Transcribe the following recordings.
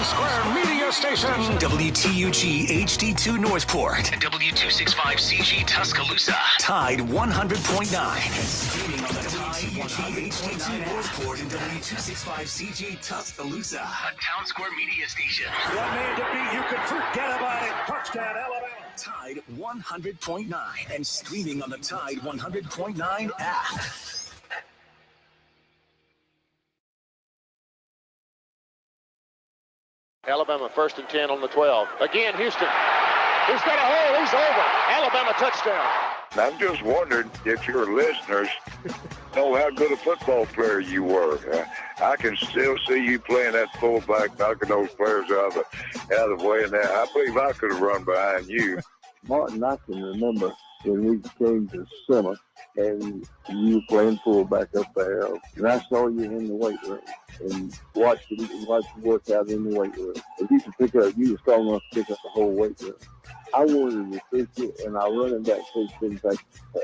Square Media Station. WTUG HD2 Northport. And W265CG Tuscaloosa. Tide 100.9. Streaming on the Tide HD2 Northport and W265CG Tuscaloosa. A Town Square Media Station. One man to beat, you can forget about it. Touchdown, Alabama. Tide 100.9 and streaming on the Tide 100.9 app. Alabama 1st and 10 on the 12. Again, Houston. He's got a hole. He's over. Alabama touchdown. I'm just wondering if your listeners know how good a football player you were. I can still see you playing that fullback, knocking those players out of the way. And I believe I could have run behind you. Martin, I can remember when we came to summer and you were playing fullback up there. And I saw you in the weight room and watched you work out in the weight room. If you could pick up, you were strong enough to pick up the whole weight room. I wanted to fix it, and our running back coach didn't take the pass.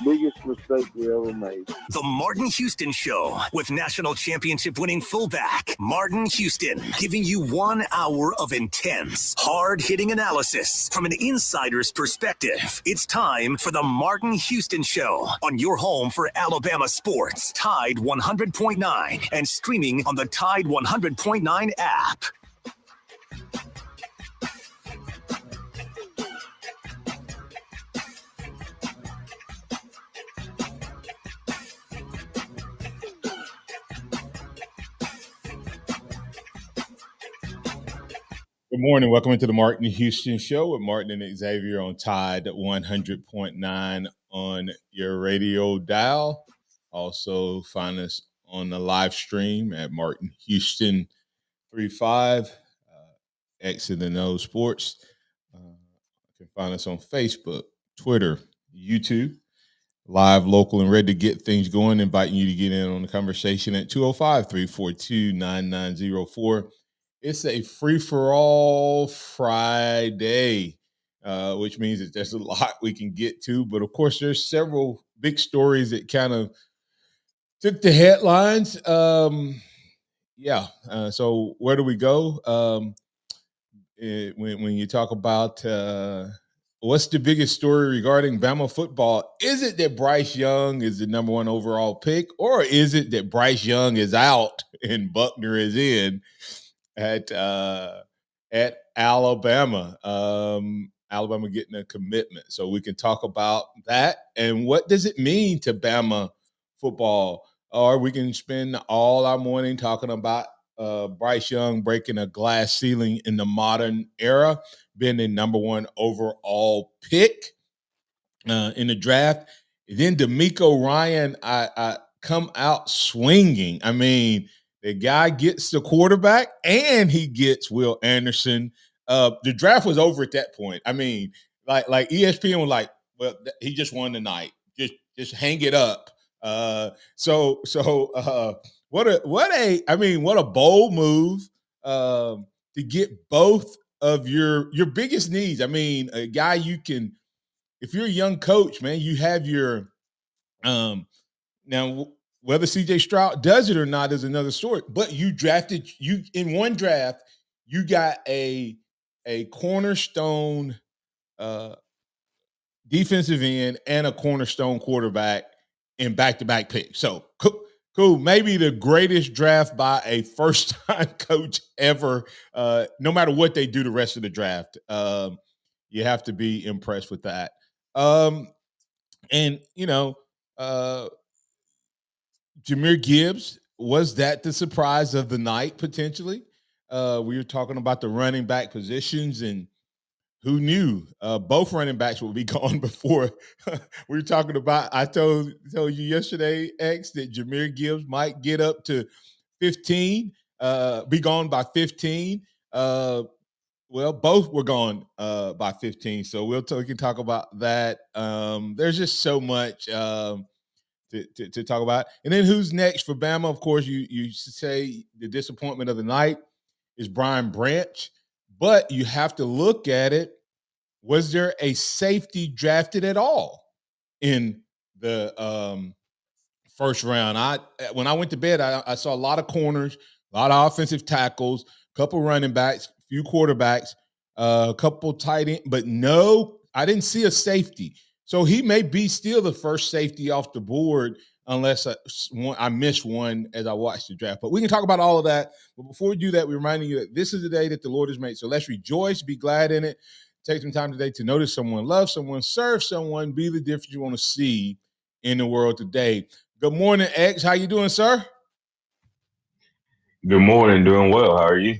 biggest mistake we ever made. The Martin Houston Show with national championship winning fullback Martin Houston, giving you 1 hour of intense, hard-hitting analysis from an insider's perspective. It's time for the Martin Houston Show on your home for Alabama sports, Tide 100.9, and streaming on the Tide 100.9 app. Good morning. Welcome into the Martin Houston Show with Martin and Xavier on Tide 100.9 on your radio dial. Also find us on the live stream at Martin Houston 35, X and the No Sports. You can find us on Facebook, Twitter, YouTube, live, local, and ready to get things going. Inviting you to get in on the conversation at 205-342-9904. It's a free-for-all Friday, which means that there's a lot we can get to. But, of course, there's several big stories that kind of took the headlines. So where do we go? When you talk about what's the biggest story regarding Bama football, is it that Bryce Young is the number one overall pick, or is it that Bryce Young is out and Buchner is in? At Alabama, Alabama getting a commitment. So we can talk about that and what does it mean to Bama football? Or we can spend all our morning talking about Bryce Young breaking a glass ceiling in the modern era, being the number one overall pick in the draft. And then DeMeco Ryan, I come out swinging. I mean, the guy gets the quarterback and he gets Will Anderson. The draft was over at that point. I mean, like ESPN was like, well, he just won tonight. Just hang it up. So what a bold move to get both of your biggest needs. I mean, a guy you can, if you're a young coach, man, you have your now. Whether C.J. Stroud does it or not is another story. But you in one draft, you got a cornerstone defensive end and a cornerstone quarterback in back-to-back picks. So cool. Maybe the greatest draft by a first-time coach ever. No matter what they do the rest of the draft, you have to be impressed with that. Jahmyr Gibbs, was that the surprise of the night, potentially? We were talking about the running back positions, and who knew both running backs would be gone before. We were talking about, I told you yesterday, X, that Jahmyr Gibbs might get up to 15, be gone by 15. Well, both were gone by 15, so we can talk about that. There's just so much to talk about. And then who's next for Bama? Of course, you say the disappointment of the night is Brian Branch, but you have to look at it. Was there a safety drafted at all in the first round? When I went to bed, I saw a lot of corners, A lot of offensive tackles, a couple running backs, a few quarterbacks, a couple tight end, but no, I didn't see a safety. So he may be still the first safety off the board unless I missed one as I watched the draft. But we can talk about all of that. But before we do that, we're reminding you that this is the day that the Lord has made. So let's rejoice, be glad in it. Take some time today to notice someone, love someone, serve someone, be the difference you want to see in the world today. Good morning, X. How you doing, sir? Good morning. Doing well. How are you?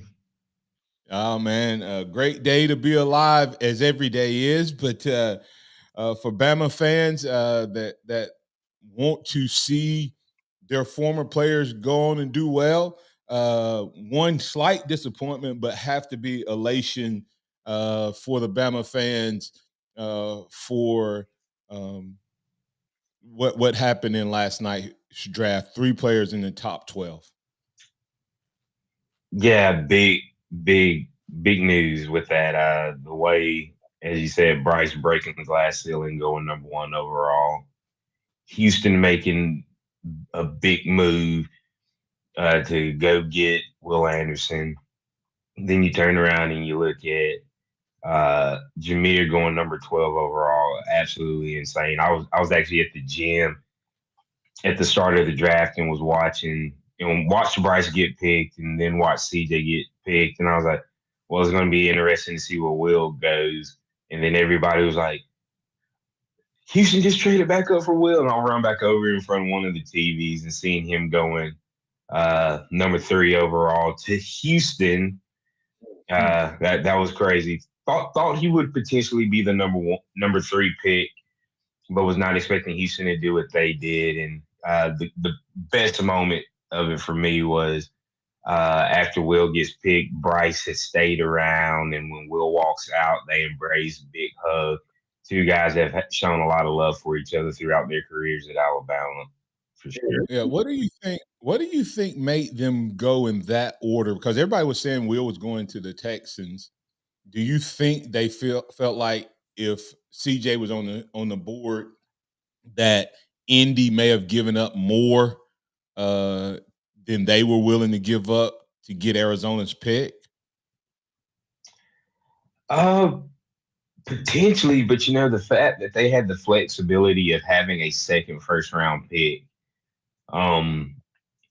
Oh, man, a great day to be alive, as every day is. But for Bama fans that want to see their former players go on and do well, one slight disappointment, but have to be elation for the Bama fans for what happened in last night's draft. 3 players in the top 12. Yeah, big news with that. The way, as you said, Bryce breaking the glass ceiling, going number 1 overall. Houston making a big move to go get Will Anderson. Then you turn around and you look at Jahmyr going number 12 overall. Absolutely insane. I was actually at the gym at the start of the draft and was watching and watched Bryce get picked and then watched CJ get picked. And I was like, well, it's going to be interesting to see where Will goes. And then everybody was like, Houston just traded back up for Will. And I'll run back over in front of one of the TVs and seeing him going number 3 overall to Houston. That was crazy. Thought he would potentially be the number 3 pick, but was not expecting Houston to do what they did. And the best moment of it for me was after Will gets picked, Bryce has stayed around, and when Will walks out, they embrace, big hug. 2 guys that have shown a lot of love for each other throughout their careers at Alabama, for sure. Yeah, what do you think? What do you think made them go in that order? Because everybody was saying Will was going to the Texans. Do you think they felt like if CJ was on the board, that Indy may have given up more than they were willing to give up to get Arizona's pick? Potentially, but the fact that they had the flexibility of having a second first round pick, I'm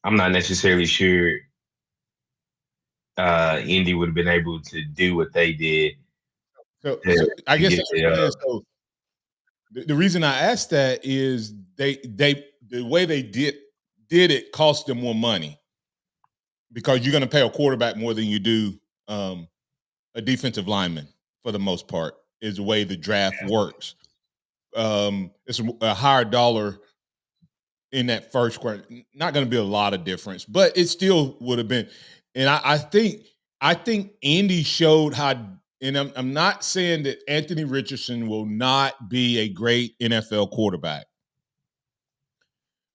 not necessarily sure Indy would have been able to do what they did. So I guess so. The reason I asked that is the way they did it cost them more money, because you're going to pay a quarterback more than you do a defensive lineman for the most part, is the way the draft works. It's a higher dollar in that first quarter. Not going to be a lot of difference, but it still would have been. And I think Indy showed how. And I'm not saying that Anthony Richardson will not be a great NFL quarterback,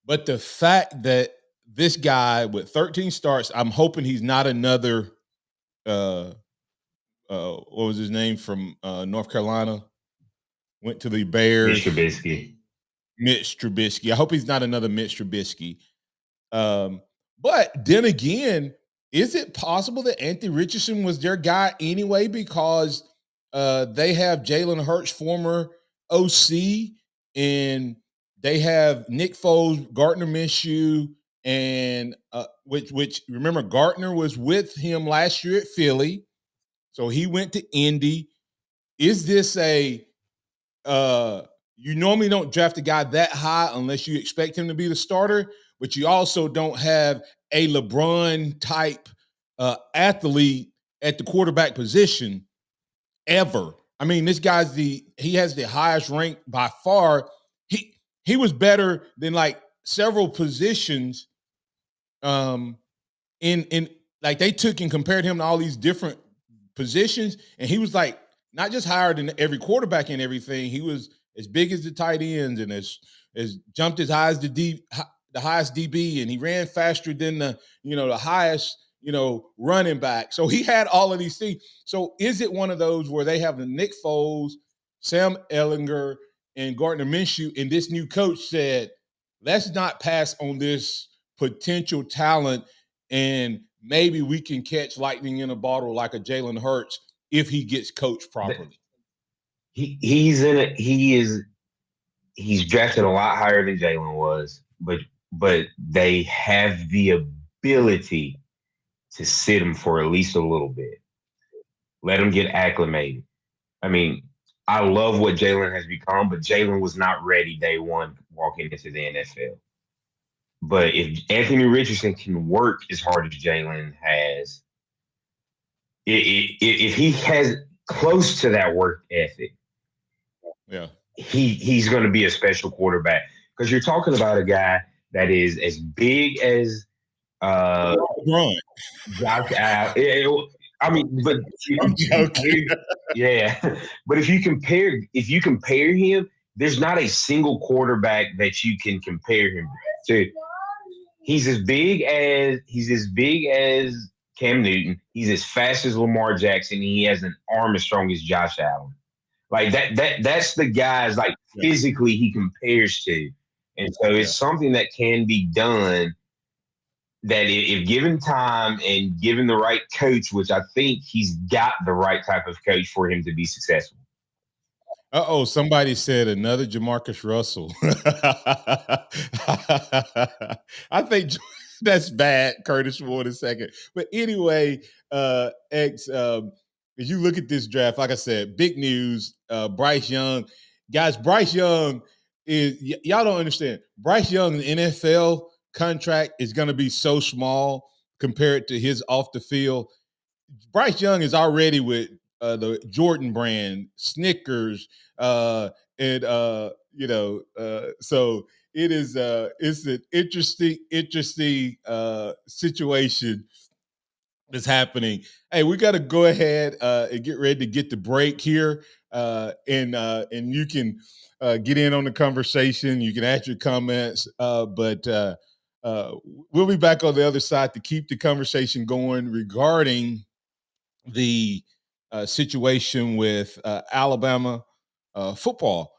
but the fact that this guy with 13 starts, I'm hoping he's not another. What was his name from North Carolina? Went to the Bears. Mitch Trubisky. I hope he's not another Mitch Trubisky. But then again, is it possible that Anthony Richardson was their guy anyway, because they have Jalen Hurts, former OC, and they have Nick Foles, Gardner Minshew, and which remember, Gardner was with him last year at Philly, so he went to Indy. Is this you normally don't draft a guy that high unless you expect him to be the starter, but you also don't have a LeBron type athlete at the quarterback position ever. I mean, this guy's he has the highest rank by far. He was better than like several positions in like they took and compared him to all these different positions, and he was like not just higher than every quarterback and everything. He was as big as the tight ends and as jumped as high as the highest DB, and he ran faster than the highest running back. So he had all of these things. So is it one of those where they have the Nick Foles, Sam Ehlinger, and Gardner Minshew, and this new coach said, let's not pass on this potential talent and maybe we can catch lightning in a bottle like a Jalen Hurts if he gets coached properly. He's drafted a lot higher than Jalen was, but they have the ability to sit him for at least a little bit. Let him get acclimated. I mean, I love what Jalen has become, but Jalen was not ready day one walking into the NFL. But if Anthony Richardson can work as hard as Jalen has, if he has close to that work ethic, yeah, he's going to be a special quarterback. Because you're talking about a guy that is as big as Josh Allen. I mean, but I'm joking. Yeah, but if you compare him, there's not a single quarterback that you can compare him to. He's as big as Cam Newton. He's as fast as Lamar Jackson. He has an arm as strong as Josh Allen. Like that's the guys like physically he compares to. And so it's something that can be done that if given time and given the right coach, which I think he's got the right type of coach for him to be successful. Somebody said another Jamarcus Russell. I think that's bad, Curtis Ward II. But anyway, as you look at this draft, like I said, big news, Bryce Young. Guys, Bryce Young is, y'all don't understand, Bryce Young's NFL contract is going to be so small compared to his off the field. Bryce Young is already with the Jordan brand, Snickers, so it is it's an interesting situation that's happening. Hey, we got to go ahead and get ready to get the break here, and you can get in on the conversation. You can ask your comments, but we'll be back on the other side to keep the conversation going regarding the situation with Alabama football.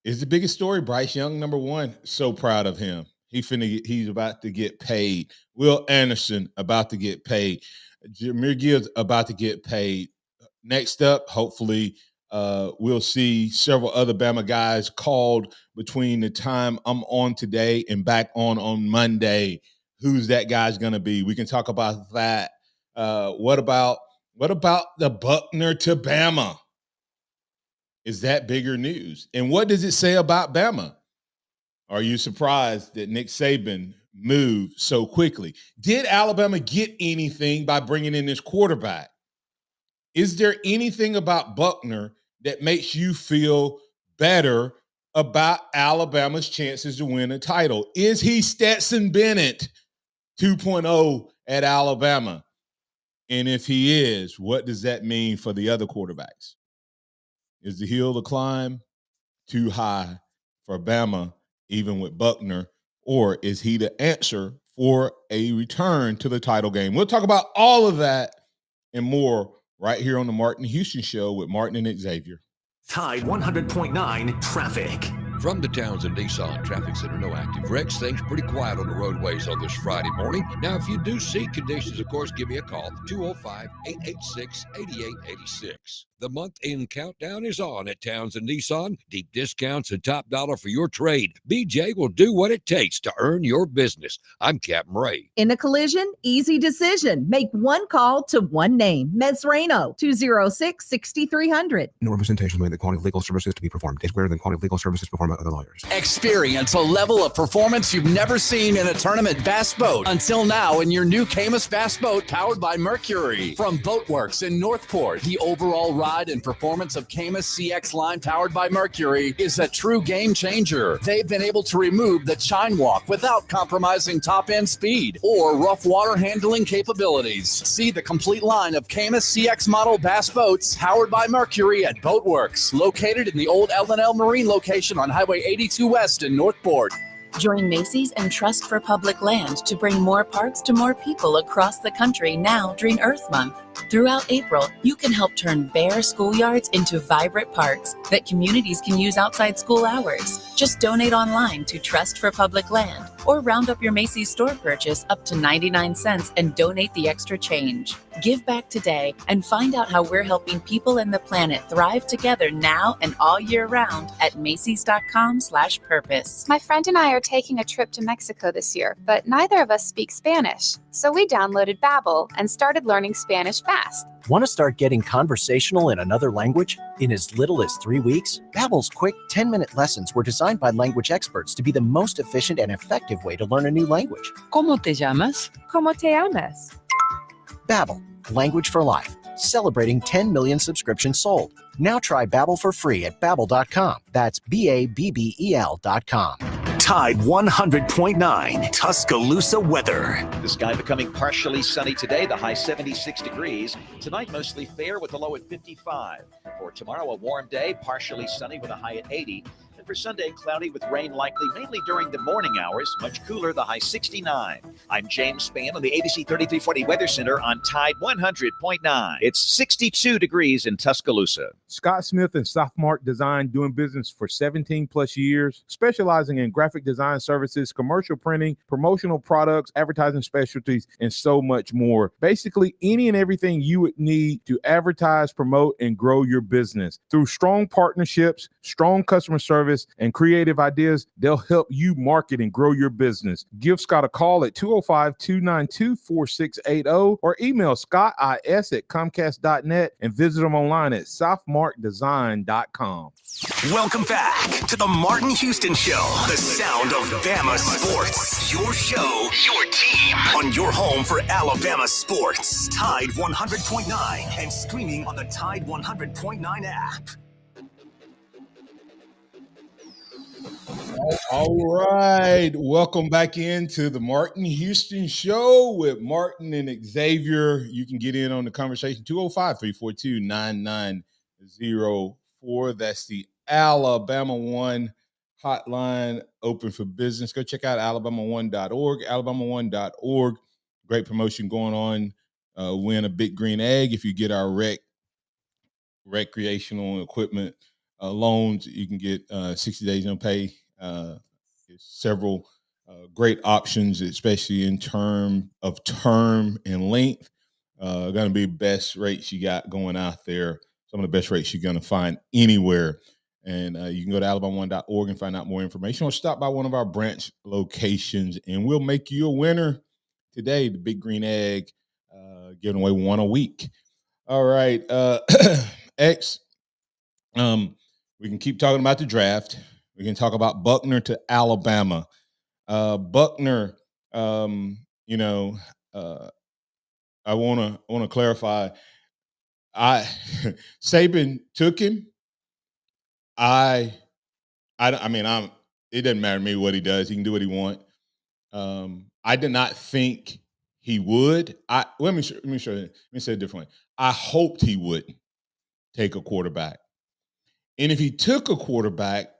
Is the biggest story. Bryce Young, number one. So proud of him. He's about to get paid. Will Anderson about to get paid. Jahmyr Gibbs about to get paid. Next up, hopefully, we'll see several other Bama guys called between the time I'm on today and back on Monday. Who's that guy's going to be? We can talk about that. What about the Buchner to Bama? Is that bigger news? And what does it say about Bama? Are you surprised that Nick Saban moved so quickly? Did Alabama get anything by bringing in this quarterback? Is there anything about Buchner that makes you feel better about Alabama's chances to win a title? Is he Stetson Bennett 2.0 at Alabama? And if he is, what does that mean for the other quarterbacks? Is the hill to climb too high for Bama, even with Buchner, or is he the answer for a return to the title game? We'll talk about all of that and more right here on the Martin Houston Show with Martin and Xavier. Tide 100.9 traffic. From the Townsend Nissan Traffic Center, no active wrecks. Things pretty quiet on the roadways on this Friday morning. Now, if you do see conditions, of course, give me a call, 205-886-8886. The month-end countdown is on at Townsend Nissan. Deep discounts and top dollar for your trade. BJ will do what it takes to earn your business. I'm Captain Ray. In a collision, easy decision. Make one call to one name. Mesrano, 206-6300. No representation made that quality legal services to be performed is greater than quality legal services performed by other lawyers. Experience a level of performance you've never seen in a tournament bass boat until now in your new Camus bass boat powered by Mercury. From Boatworks in Northport, the overall ride and performance of Camus CX line powered by Mercury is a true game changer. They've been able to remove the chine walk without compromising top-end speed or rough water handling capabilities. See the complete line of Camus CX model bass boats powered by Mercury at Boatworks, located in the old L&L Marine location on Highway 82 West in Northport. Join Macy's and Trust for Public Land to bring more parks to more people across the country now during Earth Month. Throughout April, you can help turn bare schoolyards into vibrant parks that communities can use outside school hours. Just donate online to Trust for Public Land or round up your Macy's store purchase up to 99 cents and donate the extra change. Give back today and find out how we're helping people and the planet thrive together now and all year round at Macy's.com/purpose. My friend and I are taking a trip to Mexico this year, but neither of us speak Spanish. So we downloaded Babbel and started learning Spanish fast. Want to start getting conversational in another language? In as little as 3 weeks, Babbel's quick 10-minute lessons were designed by language experts to be the most efficient and effective way to learn a new language. ¿Cómo te llamas? ¿Cómo te llamas? Babbel, language for life. Celebrating 10 million subscriptions sold. Now try Babbel for free at Babbel.com. That's Babbel.com. Tide 100.9 Tuscaloosa weather. The sky becoming partially sunny today, the high 76 degrees. Tonight, mostly fair with a low at 55. For tomorrow, a warm day, partially sunny with a high at 80. And for Sunday, cloudy with rain likely mainly during the morning hours. Much cooler, the high 69. I'm James Spann on the ABC 3340 Weather Center on Tide 100.9. It's 62 degrees in Tuscaloosa. Scott Smith and Softmark Design, doing business for 17 plus years, specializing in graphic design services, commercial printing, promotional products, advertising specialties, and so much more. Basically, any and everything you would need to advertise, promote, and grow your business. Through strong partnerships, strong customer service, and creative ideas, they'll help you market and grow your business. Give Scott a call at 205-292-4680 or email scottis@comcast.net and visit them online at softmarkdesign.com. Welcome back to the Martin Houston Show, the sound of Bama sports. Your show, your team, on your home for Alabama sports. Tide 100.9 and streaming on the Tide 100.9 app. All right. Welcome back into the Martin Houston Show with Martin and Xavier. You can get in on the conversation, 205-342-9904. That's the Alabama One hotline, open for business. Go check out alabama1.org, alabama1.org. Great promotion going on. Win a big green egg if you get our recreational equipment loans. You can get 60 days no pay. Several great options, especially in term and length. Going to be best rates you got going out there. Some of the best rates you're going to find anywhere. And you can go to alabama1.org and find out more information, or stop by one of our branch locations, and we'll make you a winner today. The Big Green Egg, giving away one a week. All right, X. We can keep talking about the draft. We can talk about Buchner to Alabama. Buchner, I want to clarify. Saban took him. It doesn't matter to me what he does. He can do what he wants. I did not think he would. Let me say it differently. I hoped he wouldn't take a quarterback. And if he took a quarterback,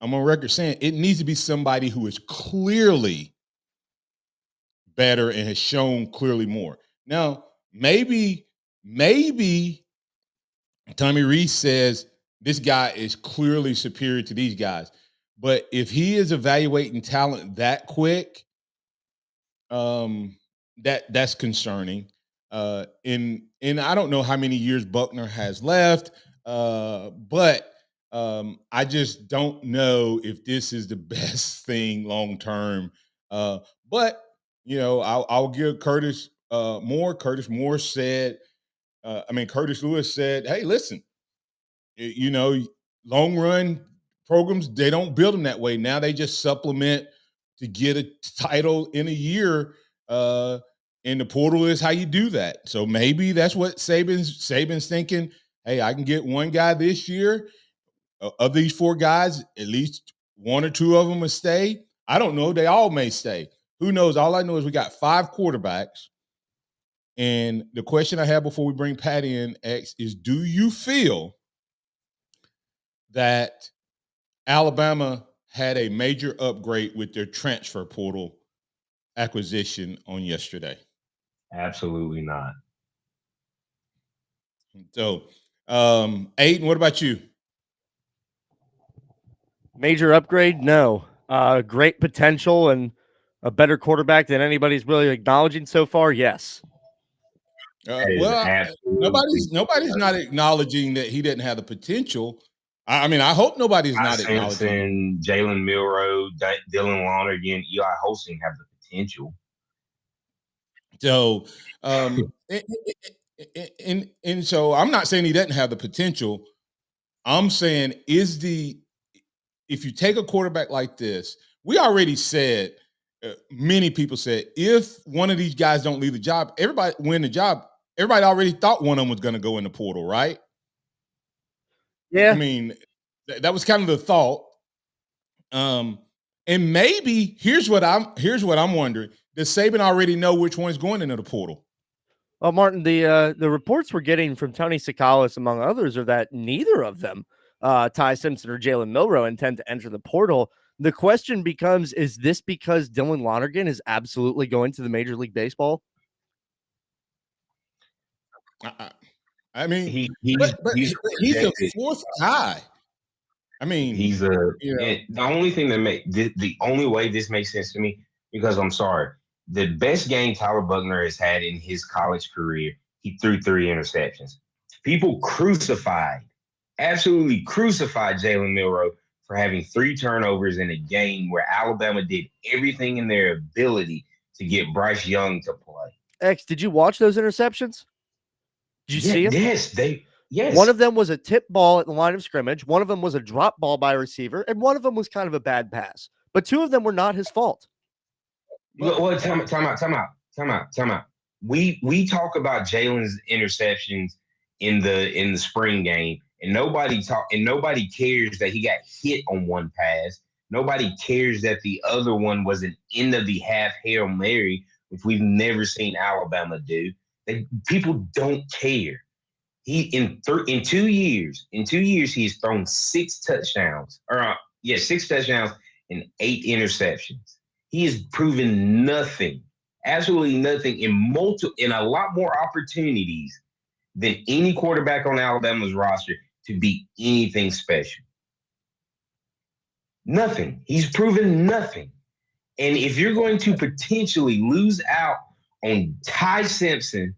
I'm on record saying it needs to be somebody who is clearly better and has shown clearly more. Now, maybe Tommy Rees says this guy is clearly superior to these guys. But if he is evaluating talent that quick, that's concerning. And I don't know how many years Buchner has left, but I just don't know if this is the best thing long term. But I'll give Curtis more. Curtis Lewis said, "Hey, listen, long run programs, they don't build them that way. Now they just supplement to get a title in a year. And the portal is how you do that. So maybe that's what Saban's thinking. Hey, I can get one guy this year. Of these four guys, at least one or two of them will stay. I don't know. They all may stay. Who knows? All I know is we got 5 quarterbacks. And the question I have before we bring Pat in, X, is do you feel that Alabama had a major upgrade with their transfer portal acquisition on yesterday? Absolutely not. So, Aiden, what about you? Major upgrade? No. Great potential and a better quarterback than anybody's really acknowledging so far? Yes. Nobody's not acknowledging that he didn't have the potential. I mean, I hope nobody's not acknowledging. Jalen Milroe, Dylan Lonergan, Eli Holsting have the potential. So, and so I'm not saying he doesn't have the potential. I'm saying if you take a quarterback like this, we already said, many people said, if one of these guys don't leave the job, everybody win the job. Everybody already thought one of them was going to go in the portal, right? Yeah. I mean, that was kind of the thought. And maybe here's what I'm wondering: does Saban already know which one's going into the portal? Well, Martin, the reports we're getting from Tony Sakalas, among others, are that neither of them, Ty Simpson or Jalen Milroe, intend to enter the portal. The question becomes: is this because Dylan Lonergan is absolutely going to the Major League Baseball? I mean, he's the fourth guy. I mean, the only thing that the only way this makes sense to me, because I'm sorry, the best game Tyler Buchner has had in his college career, he threw 3 interceptions. People absolutely crucified Jalen Milroe for having 3 turnovers in a game where Alabama did everything in their ability to get Bryce Young to play. X, did you watch those interceptions? Did you see them? Yes. One of them was a tip ball at the line of scrimmage. One of them was a drop ball by a receiver. And one of them was kind of a bad pass. But 2 of them were not his fault. Well, time out. We talk about Jalen's interceptions in the spring game, and nobody cares that he got hit on one pass. Nobody cares that the other one was an end of the half Hail Mary, which we've never seen Alabama do. People don't care. He in 2 years, he has thrown 6 touchdowns, 6 touchdowns and 8 interceptions. He has proven nothing, absolutely nothing in a lot more opportunities than any quarterback on Alabama's roster to be anything special. Nothing. He's proven nothing. And if you're going to potentially lose out on Ty Simpson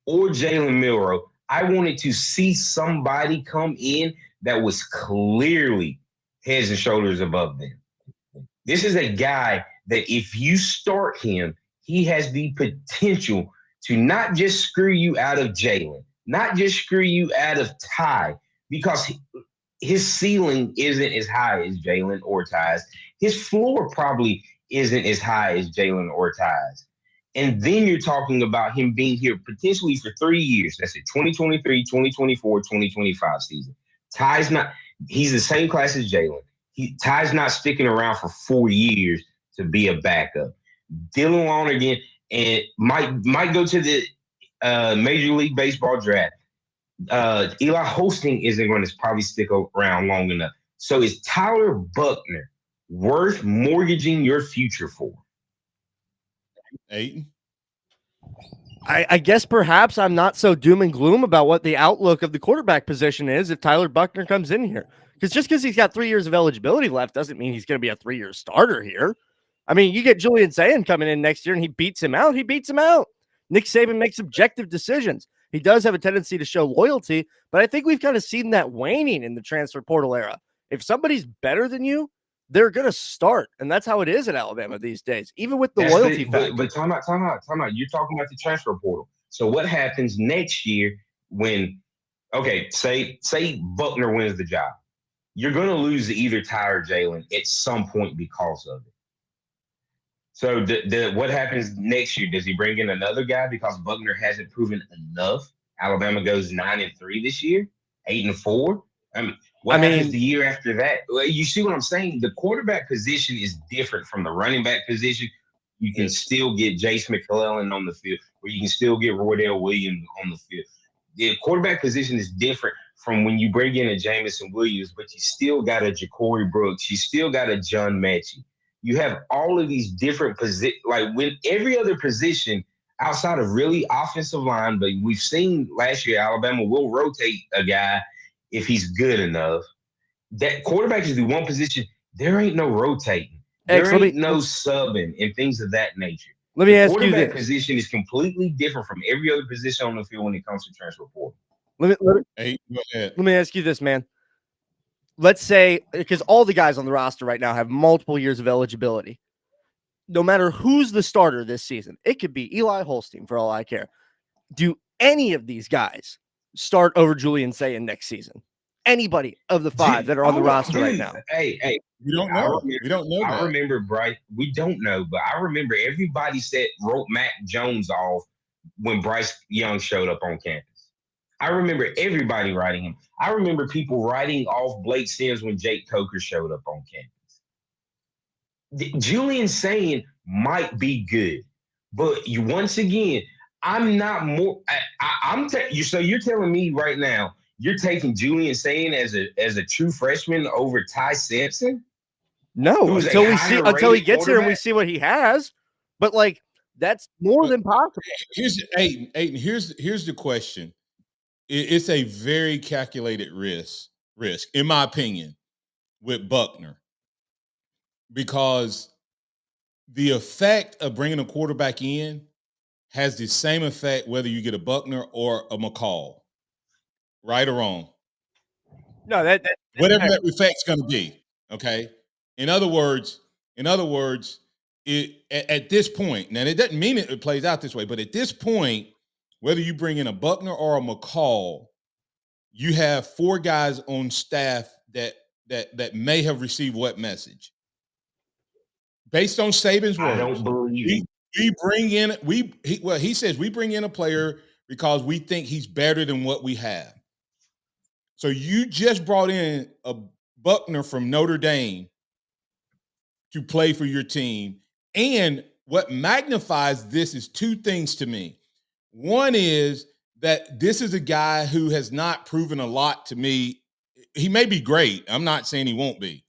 or Jalen Milroe, I wanted to see somebody come in that was clearly heads and shoulders above them. This is a guy that if you start him, he has the potential to not just screw you out of Jalen, not just screw you out of Ty, because his ceiling isn't as high as Jalen or Ty's. His floor probably isn't as high as Jalen or Ty's. And then you're talking about him being here potentially for 3 years. That's it, 2023, 2024, 2025 season. He's the same class as Jalen. Ty's not sticking around for 4 years to be a backup. Dylan Lonergan and might go to the Major League Baseball draft. Eli Holsting isn't going to probably stick around long enough. So is Tyler Buchner worth mortgaging your future for? Aiden? I guess perhaps I'm not so doom and gloom about what the outlook of the quarterback position is if Tyler Buchner comes in here. Because just because he's got 3 years of eligibility left doesn't mean he's going to be a 3-year starter here. I mean, you get Julian Sayin coming in next year and he beats him out. Nick Saban makes objective decisions. He does have a tendency to show loyalty, but I think we've kind of seen that waning in the transfer portal era. If somebody's better than you, they're going to start. And that's how it is at Alabama these days, even with the loyalty factor. But time out. You're talking about the transfer portal. So what happens next year when, say Buchner wins the job? You're going to lose either Ty or Jalen at some point because of it. So what happens next year? Does he bring in another guy because Buchner hasn't proven enough? Alabama goes 9-3 this year, 8-4. What happens the year after that? Well, you see what I'm saying? The quarterback position is different from the running back position. You can still get Jace McClellan on the field, or you can still get Roydell Williams on the field. The quarterback position is different from when you bring in a Jamison Williams, but you still got a Ja'Cory Brooks. You still got a John Mechie. You have all of these different positions. Like when every other position outside of really offensive line, but we've seen last year Alabama will rotate a guy if he's good enough. That quarterback is the one position there ain't no rotating. There ain't no subbing and things of that nature. Let me ask you quarterback this. position is completely different from every other position on the field when it comes to transfer portal. Let me ask you this, man. Let's say, because all the guys on the roster right now have multiple years of eligibility. No matter who's the starter this season, it could be Eli Holstein for all I care. Do any of these guys start over Julian Sayin next season? Anybody of the five that are on the roster right now? Hey, we don't know. We don't know. I remember Bryce. We don't know, but I remember everybody wrote Matt Jones off when Bryce Young showed up on campus. I remember everybody writing him. I remember people writing off Blake Sims when Jake Coker showed up on campus. Julian Sayin might be good, but once again, I'm not more. So you're telling me right now you're taking Julian Sayin as a true freshman over Ty Sampson? No, until he gets here and we see what he has. But like that's more than possible. Here's Aiden. Here's the question. It's a very calculated risk, in my opinion, with Buchner, because the effect of bringing a quarterback in has the same effect whether you get a Buchner or a McCall, right or wrong. No, whatever that effect's going to be. Okay. In other words, at this point, now it doesn't mean it plays out this way, but at this point, whether you bring in a Buchner or a McCall, you have 4 guys on staff that may have received what message. Based on Saban's words, I don't believe we bring in he says we bring in a player because we think he's better than what we have. So you just brought in a Buchner from Notre Dame to play for your team. And what magnifies this is 2 things to me. One is that this is a guy who has not proven a lot to me. He may be great. I'm not saying he won't be.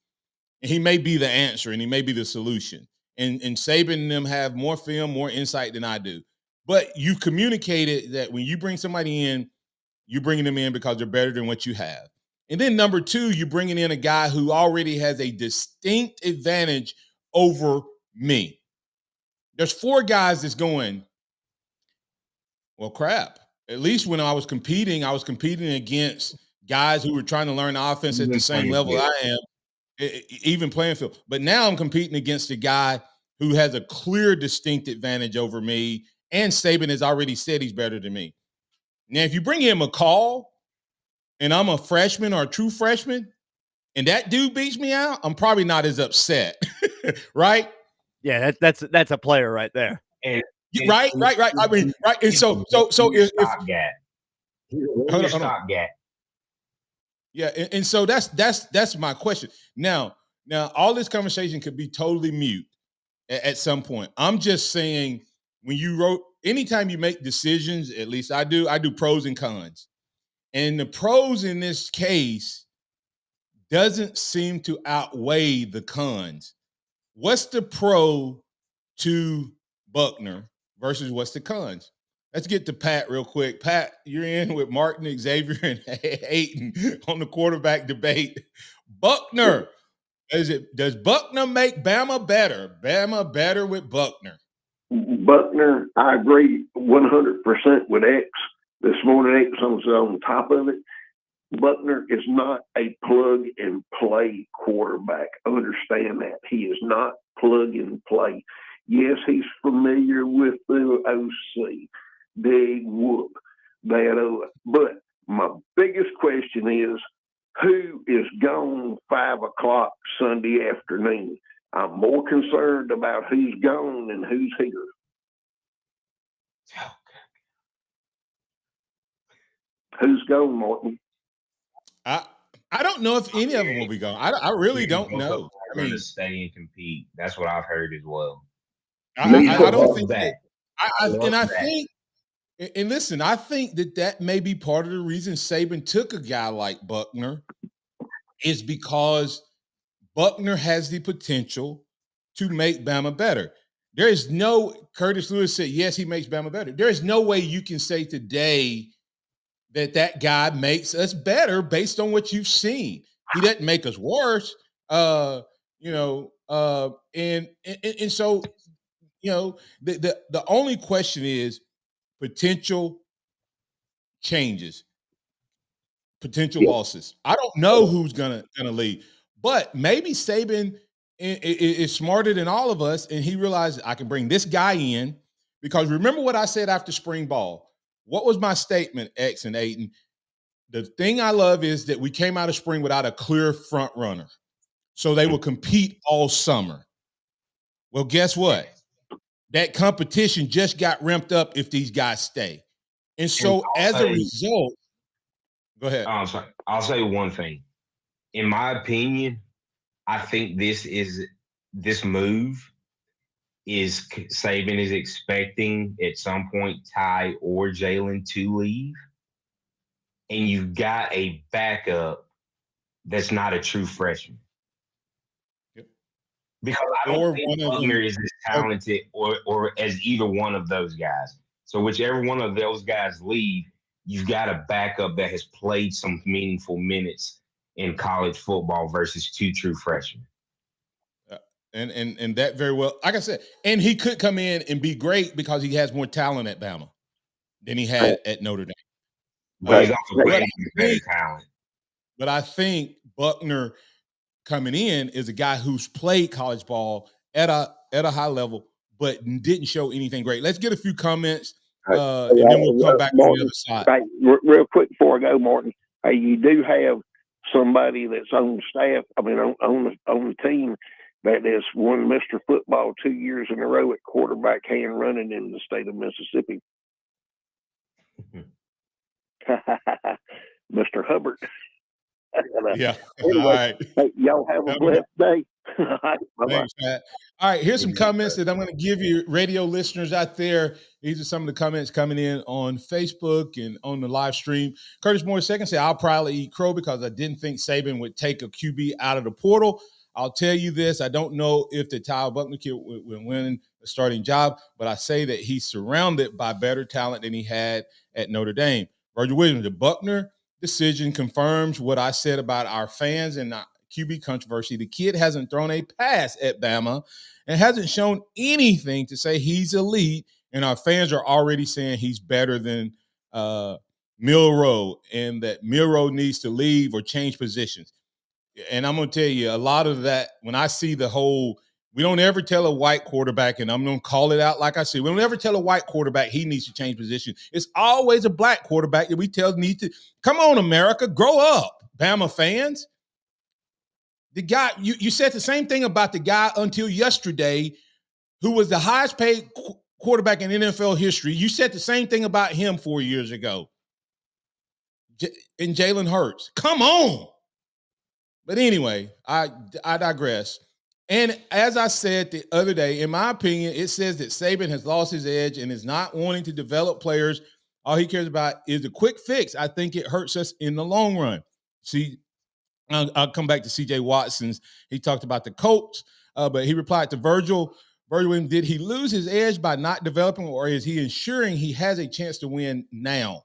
And he may be the answer and he may be the solution. And Saban and them have more film, more insight than I do. But you communicated that when you bring somebody in, you're bringing them in because they're better than what you have. And then number 2, you're bringing in a guy who already has a distinct advantage over me. There's 4 guys that's going, well, crap. At least when I was competing against guys who were trying to learn the offense at the same level I am, even playing field. But now I'm competing against a guy who has a clear, distinct advantage over me. And Saban has already said he's better than me. Now, if you bring in McCall and I'm a freshman or a true freshman and that dude beats me out, I'm probably not as upset, right? Yeah, that's a player right there. And right. I mean, right. And so if stopgap. Yeah, and so that's my question. Now all this conversation could be totally mute at some point. I'm just saying anytime you make decisions, at least I do pros and cons. And the pros in this case doesn't seem to outweigh the cons. What's the pro to Buchner versus what's the cons? Let's get to Pat real quick. Pat, you're in with Martin, Xavier, and Ayton on the quarterback debate. Buchner, does Buchner make Bama better? Bama better with Buchner? Buchner, I agree 100% with X. This morning, X was on top of it. Buchner is not a plug-and-play quarterback. Understand that. He is not plug-and-play. Yes, he's familiar with the OC. Big whoop. But my biggest question is, who is gone 5 o'clock Sunday afternoon? I'm more concerned about who's gone than who's here. Who's gone, Martin? I don't know if any of them will be gone. I really don't know. I mean, to stay and compete. That's what I've heard as well. I don't think that. I think that may be part of the reason Saban took a guy like Buchner is because Buchner has the potential to make Bama better. There is no, Curtis Lewis said, yes, he makes Bama better. There is no way you can say today that guy makes us better based on what you've seen. He doesn't make us worse. And so, the only question is potential changes, potential losses. I don't know who's gonna leave, but maybe Saban is smarter than all of us, and he realized I can bring this guy in. Because remember what I said after spring ball. What was my statement, X and Aiden? The thing I love is that we came out of spring without a clear front runner, so they will compete all summer. Well, guess what? That competition just got ramped up if these guys stay. And so as a result, go ahead. I'll say one thing. In my opinion, I think this move is Saban is expecting at some point Ty or Jalen to leave. And you've got a backup that's not a true freshman. Yep. Because I don't think Buchner is as talented or as either one of those guys. So whichever one of those guys leave, you've got a backup that has played some meaningful minutes in college football versus two true freshmen. And that very well, like I said, and he could come in and be great because he has more talent at Bama than he had at Notre Dame. But he's also playing better talent. But I think Buchner coming in is a guy who's played college ball at a high level, but didn't show anything great. Let's get a few comments, and then we'll come back Martin, to the other side. Right, real quick before I go, Martin. Hey, you do have somebody that's on staff. I mean, on the team that has won Mr. Football 2 years in a row at quarterback hand running in the state of Mississippi. Mr. Hubbard. Yeah. Anyway, all right. Hey, y'all have a blessed day. Thanks, Pat. All right, here's some comments that I'm going to give you, radio listeners out there. These are some of the comments coming in on Facebook and on the live stream. Curtis Moore II said, I'll probably eat crow because I didn't think Saban would take a QB out of the portal. I'll tell you this, I don't know if the Tyler Buchner kid will win a starting job, but I say that he's surrounded by better talent than he had at Notre Dame. Roger Williams, the Buchner decision confirms what I said about our fans and QB controversy. The kid hasn't thrown a pass at Bama and hasn't shown anything to say he's elite, and our fans are already saying he's better than Milroe and that Milroe needs to leave or change positions. And I'm going to tell you, a lot of that, when I see the whole, we don't ever tell a white quarterback, and I'm going to call it out like I said, we don't ever tell a white quarterback he needs to change position. It's always a black quarterback that we tell needs to, come on, America, grow up, Bama fans. The guy, you said the same thing about the guy until yesterday who was the highest paid quarterback in NFL history. You said the same thing about him 4 years ago. And Jalen Hurts. Come on. But anyway, I digress. And as I said the other day, in my opinion, it says that Saban has lost his edge and is not wanting to develop players. All he cares about is the quick fix. I think it hurts us in the long run. See, I'll come back to C.J. Watson's. He talked about the Colts, but he replied to Virgil, did he lose his edge by not developing, or is he ensuring he has a chance to win now?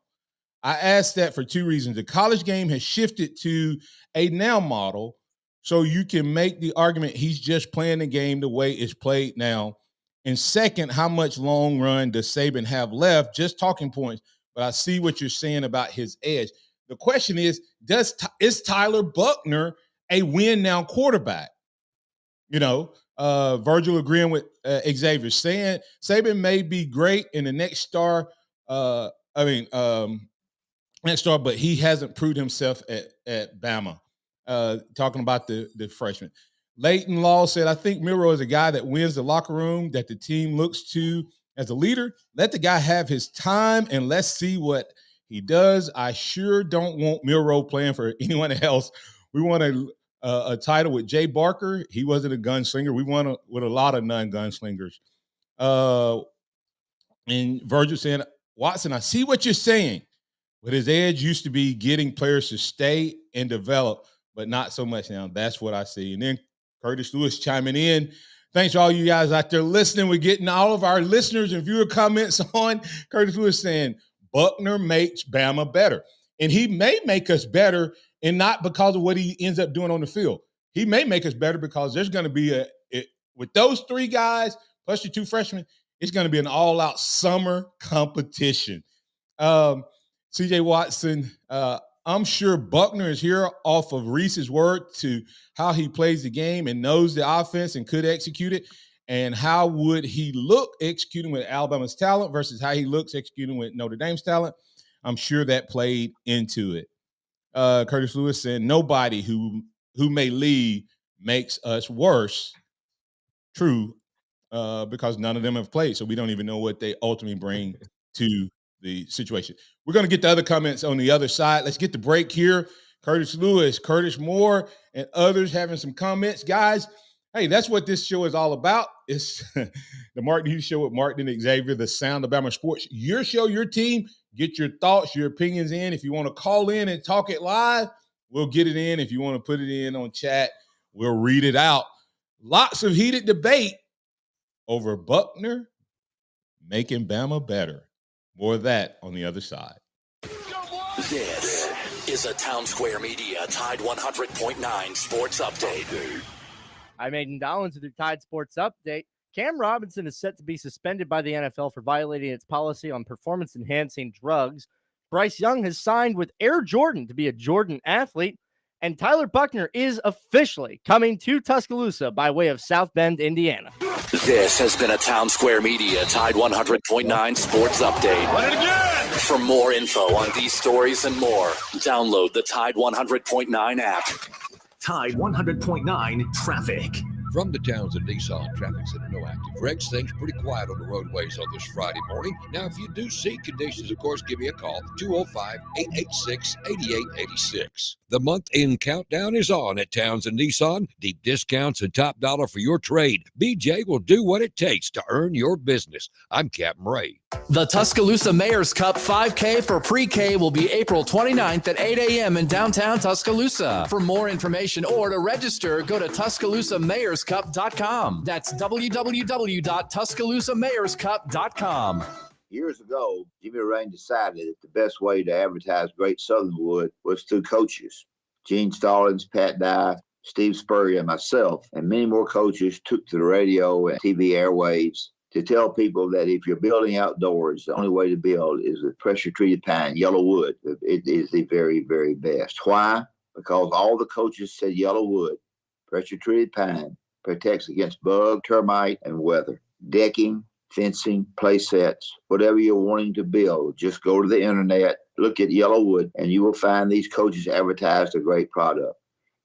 I asked that for two reasons. The college game has shifted to a now model, so you can make the argument he's just playing the game the way it's played now. And second, how much long run does Saban have left? Just talking points, but I see what you're saying about his edge. The question is Tyler Buchner a win now quarterback? Virgil agreeing with Xavier, saying Saban may be great in the next star. But he hasn't proved himself at Bama. Talking about the freshman. Leighton Law said, I think Milroe is a guy that wins the locker room, that the team looks to as a leader. Let the guy have his time, and let's see what he does. I sure don't want Milroe playing for anyone else. We want a title with Jay Barker. He wasn't a gunslinger. We won with a lot of non-gunslingers. And Virgil saying, Watson, I see what you're saying. But his edge used to be getting players to stay and develop, but not so much now. That's what I see. And then Curtis Lewis chiming in. Thanks to all you guys out there listening. We're getting all of our listeners and viewer comments on Curtis Lewis saying, Buchner makes Bama better. And he may make us better, and not because of what he ends up doing on the field. He may make us better because there's going to be with those three guys, plus your two freshmen, it's going to be an all-out summer competition. CJ Watson, I'm sure Buchner is here off of Reese's word to how he plays the game and knows the offense and could execute it. And how would he look executing with Alabama's talent versus how he looks executing with Notre Dame's talent? I'm sure that played into it. Curtis Lewis said, nobody who may leave makes us worse. True, because none of them have played, so we don't even know what they ultimately bring to the situation. We're going to get the other comments on the other side. Let's get the break here. Curtis Lewis, Curtis Moore, and others having some comments. Guys, hey, that's what this show is all about. It's the Martin Hughes Show with Martin and Xavier, the sound of Bama sports. Your show, your team. Get your thoughts, your opinions in. If you want to call in and talk it live, we'll get it in. If you want to put it in on chat, we'll read it out. Lots of heated debate over Buchner making Bama better. More of that on the other side. This is a Town Square Media Tide 100.9 Sports Update. I'm Aiden Dollins with your Tide Sports Update. Cam Robinson is set to be suspended by the NFL for violating its policy on performance-enhancing drugs. Bryce Young has signed with Air Jordan to be a Jordan athlete. And Tyler Buchner is officially coming to Tuscaloosa by way of South Bend, Indiana. This has been a Town Square Media Tide 100.9 Sports Update. Run it again! For more info on these stories and more, download the Tide 100.9 app. Tide 100.9 traffic. From the Townsend Nissan Traffic Center, no active wrecks. Things pretty quiet on the roadways on this Friday morning. Now, if you do see conditions, of course, give me a call, 205-886-8886. The month-end countdown is on at Townsend Nissan. Deep discounts and top dollar for your trade. BJ will do what it takes to earn your business. I'm Captain Ray. The Tuscaloosa Mayor's Cup 5K for pre-K will be April 29th at 8 a.m. in downtown Tuscaloosa. For more information or to register, go to TuscaloosaMayorsCup.com. That's www.TuscaloosaMayorsCup.com. Years ago, Jimmy Rain decided that the best way to advertise Great Southern Wood was through coaches. Gene Stallings, Pat Dye, Steve Spurrier, and myself, and many more coaches took to the radio and TV airwaves to tell people that if you're building outdoors, the only way to build is with pressure-treated pine, yellow wood. It is the very, very best. Why? Because all the coaches said yellow wood, pressure-treated pine, protects against bug, termite, and weather. Decking, fencing, play sets, whatever you're wanting to build, just go to the internet, look at yellow wood, and you will find these coaches advertised a great product.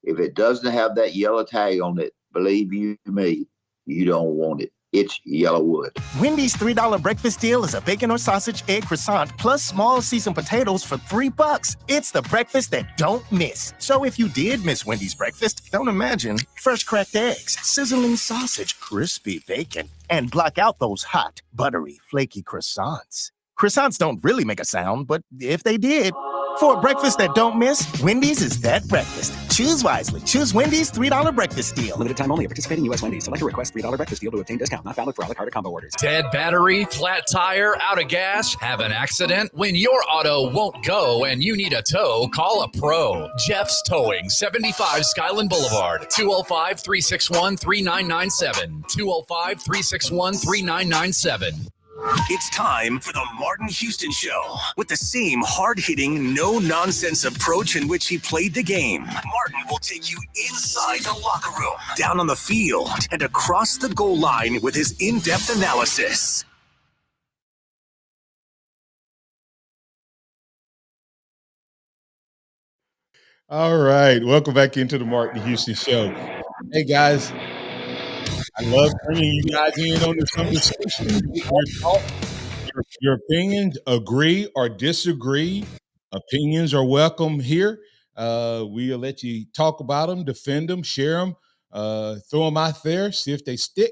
If it doesn't have that yellow tag on it, believe you me, you don't want it. It's yellow wood. Wendy's $3 breakfast deal is a bacon or sausage, egg croissant, plus small seasoned potatoes for $3. It's the breakfast that don't miss. So if you did miss Wendy's breakfast, don't imagine fresh cracked eggs, sizzling sausage, crispy bacon, and block out those hot, buttery, flaky croissants. Croissants don't really make a sound, but if they did, for a breakfast that don't miss, Wendy's is that breakfast. Choose wisely. Choose Wendy's $3 breakfast deal. Limited time only at participating U.S. Wendy's. Select a request $3 breakfast deal to obtain discount. Not valid for a la carte combo orders. Dead battery, flat tire, out of gas, have an accident? When your auto won't go and you need a tow, call a pro. Jeff's Towing, 75 Skyland Boulevard, 205-361-3997. 205-361-3997. It's time for the Martin Houston Show. With the same hard-hitting, no-nonsense approach in which he played the game, Martin will take you inside the locker room, down on the field, and across the goal line with his in-depth analysis. All right. Welcome back into the Martin Houston Show. Hey, guys. I love bringing you guys in on this conversation. Your opinions, agree or disagree. Opinions are welcome here. We'll let you talk about them, defend them, share them, throw them out there, see if they stick.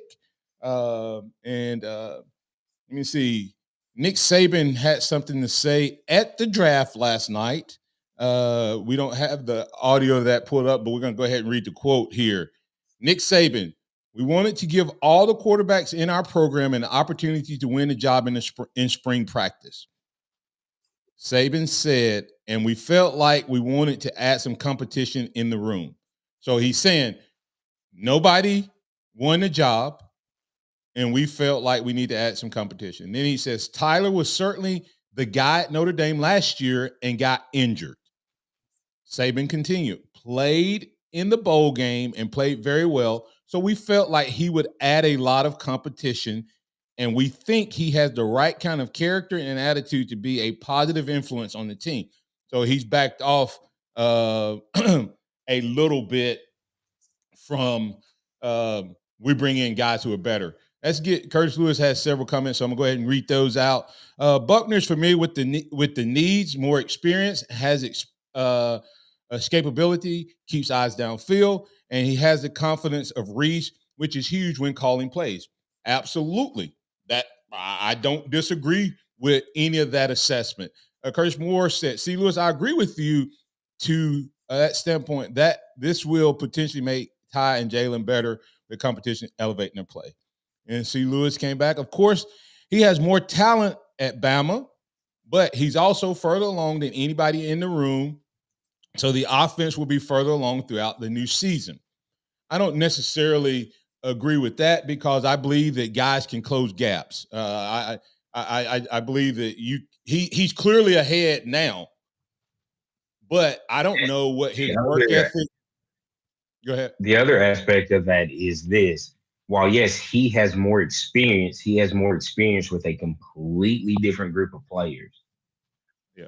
Let me see. Nick Saban had something to say at the draft last night. We don't have the audio of that pulled up, but we're going to go ahead and read the quote here. Nick Saban, We wanted to give all the quarterbacks in our program an opportunity to win a job in spring practice. Saban said, and we felt like we wanted to add some competition in the room. So he's saying nobody won the job, and we felt like we need to add some competition. Then he says Tyler was certainly the guy at Notre Dame last year and got injured. Saban continued, played in the bowl game and played very well. So we felt like he would add a lot of competition, and we think he has the right kind of character and attitude to be a positive influence on the team. So he's backed off a little bit from we bring in guys who are better. Let's get Curtis Lewis has several comments, so I'm gonna go ahead and read those out. Buchner's familiar with the needs, more experience, has escapability, keeps eyes downfield, and he has the confidence of Reese, which is huge when calling plays. Absolutely, that I don't disagree with any of that assessment. Curtis Moore said, "See, Lewis, I agree with you to that standpoint that this will potentially make Ty and Jalen better. The competition elevating their play." And C. Lewis came back. Of course, he has more talent at Bama, but he's also further along than anybody in the room. So the offense will be further along throughout the new season. I don't necessarily agree with that because I believe that guys can close gaps. I believe that he's clearly ahead now, but I don't know what his work ethic. Go ahead. The other aspect of that is this. While, yes, he has more experience with a completely different group of players. Yeah.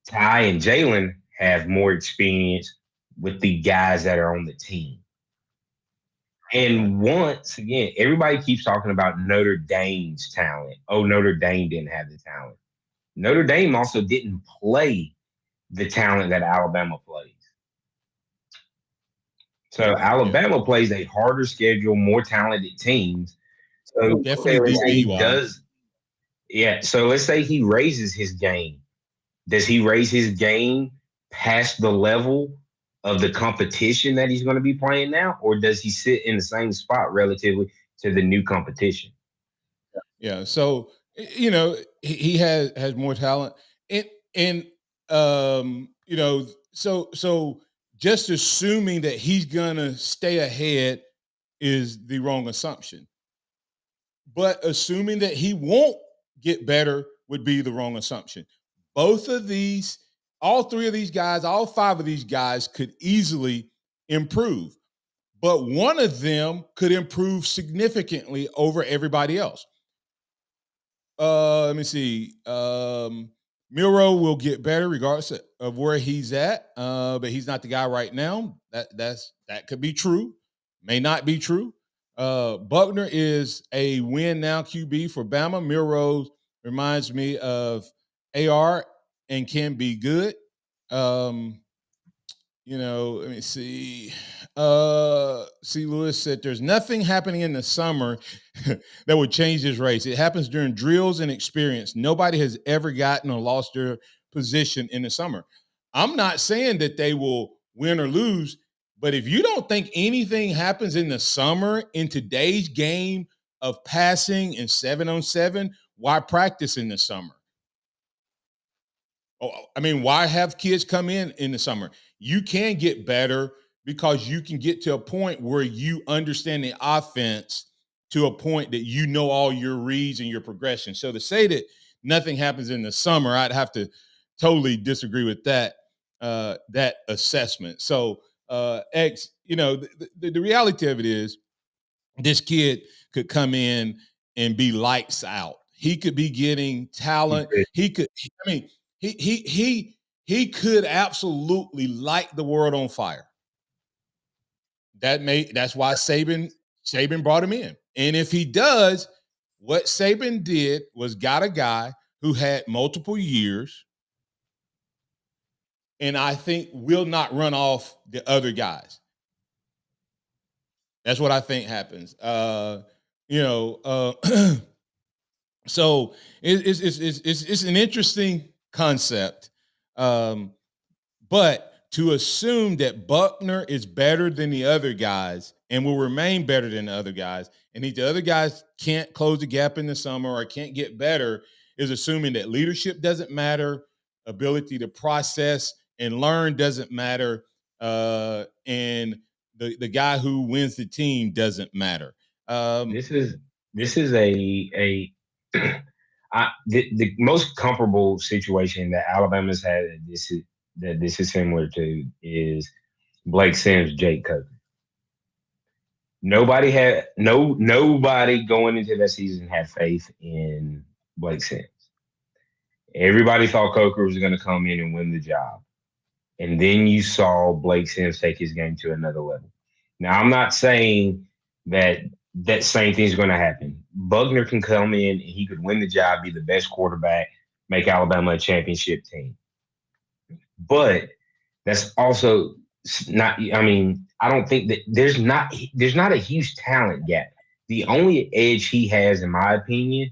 Ty and Jalen have more experience with the guys that are on the team. And once again, everybody keeps talking about Notre Dame's talent. Oh, Notre Dame didn't have the talent. Notre Dame also didn't play the talent that Alabama plays. So Alabama plays a harder schedule, more talented teams. So definitely he does. Yeah. So let's say he raises his game. Does he raise his game past the level of the competition that he's going to be playing now, or does he sit in the same spot relatively to the new competition? Yeah. So he has more talent, and so just assuming that he's gonna stay ahead is the wrong assumption. But assuming that he won't get better would be the wrong assumption. Both of these, all three of these guys, all five of these guys could easily improve, but one of them could improve significantly over everybody else. Let me see. Miro will get better regardless of where he's at, but he's not the guy right now. That could be true, may not be true. Buchner is a win now QB for Bama. Miro reminds me of AR and can be good. Let me see. C. Lewis said there's nothing happening in the summer that would change this race. It happens during drills and experience. Nobody has ever gotten or lost their position in the summer. I'm not saying that they will win or lose, but if you don't think anything happens in the summer in today's game of passing and 7-on-7, why practice in the summer? Why have kids come in the summer? You can get better because you can get to a point where you understand the offense to a point that you know all your reads and your progression. So to say that nothing happens in the summer, I'd have to totally disagree with that assessment. So the reality of it is this kid could come in and be lights out. He could be getting talent. He could, he could absolutely light the world on fire. That's why Saban brought him in. And if he does, what Saban did was got a guy who had multiple years, and I think will not run off the other guys. That's what I think happens. So it's an interesting concept, but to assume that Buchner is better than the other guys and will remain better than the other guys. And if the other guys can't close the gap in the summer or can't get better, is assuming that leadership doesn't matter, ability to process and learn doesn't matter, and the guy who wins the team doesn't matter. This is the most comparable situation that Alabama's had. This is similar to is Blake Sims, Jake Coker. Nobody going into that season had faith in Blake Sims. Everybody thought Coker was going to come in and win the job. And then you saw Blake Sims take his game to another level. Now, I'm not saying that same thing is going to happen. Buchner can come in and he could win the job, be the best quarterback, make Alabama a championship team. But that's also not, I mean, I don't think that there's not a huge talent gap. The only edge he has, in my opinion,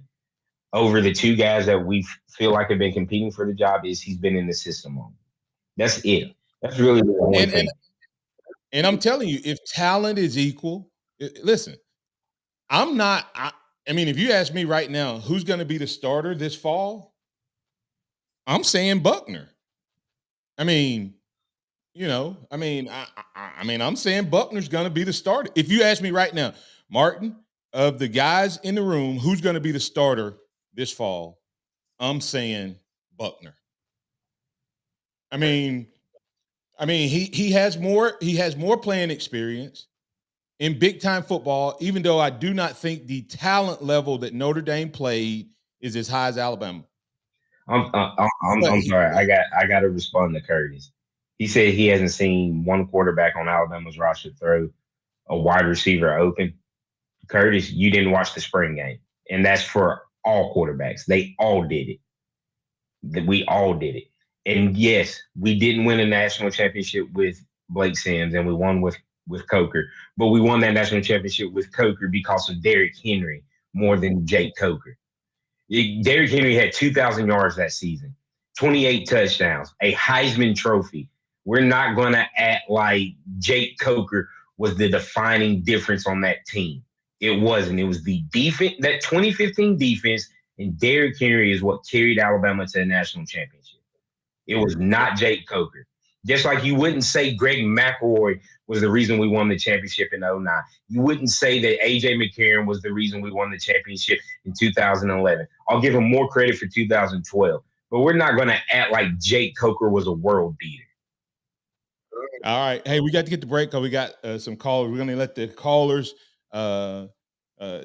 over the two guys that we feel like have been competing for the job is he's been in the system longer. That's it. That's really the only thing. And I'm telling you, if talent is equal, listen, I mean, if you ask me right now, who's going to be the starter this fall? I'm saying Buchner. I mean, I'm saying Buchner's going to be the starter. If you ask me right now, Martin, of the guys in the room, who's going to be the starter this fall? I'm saying Buchner. I mean, he has more playing experience in big time football, even though I do not think the talent level that Notre Dame played is as high as Alabama. I'm sorry. I got to respond to Curtis. He said he hasn't seen one quarterback on Alabama's roster throw a wide receiver open. Curtis, you didn't watch the spring game, and that's for all quarterbacks. They all did it. We all did it. And yes, we didn't win a national championship with Blake Sims, and we won with Coker. But we won that national championship with Coker because of Derrick Henry more than Jake Coker. Derrick Henry had 2,000 yards that season, 28 touchdowns, a Heisman Trophy. We're not going to act like Jake Coker was the defining difference on that team. It wasn't. It was the defense, that 2015 defense, and Derrick Henry is what carried Alabama to the national championship. It was not Jake Coker. Just like you wouldn't say Greg McElroy was the reason we won the championship in 2009. You wouldn't say that A.J. McCarron was the reason we won the championship in 2011. I'll give him more credit for 2012. But we're not going to act like Jake Coker was a world beater. All right. Hey, we got to get the break because we got some callers. We're going to let the callers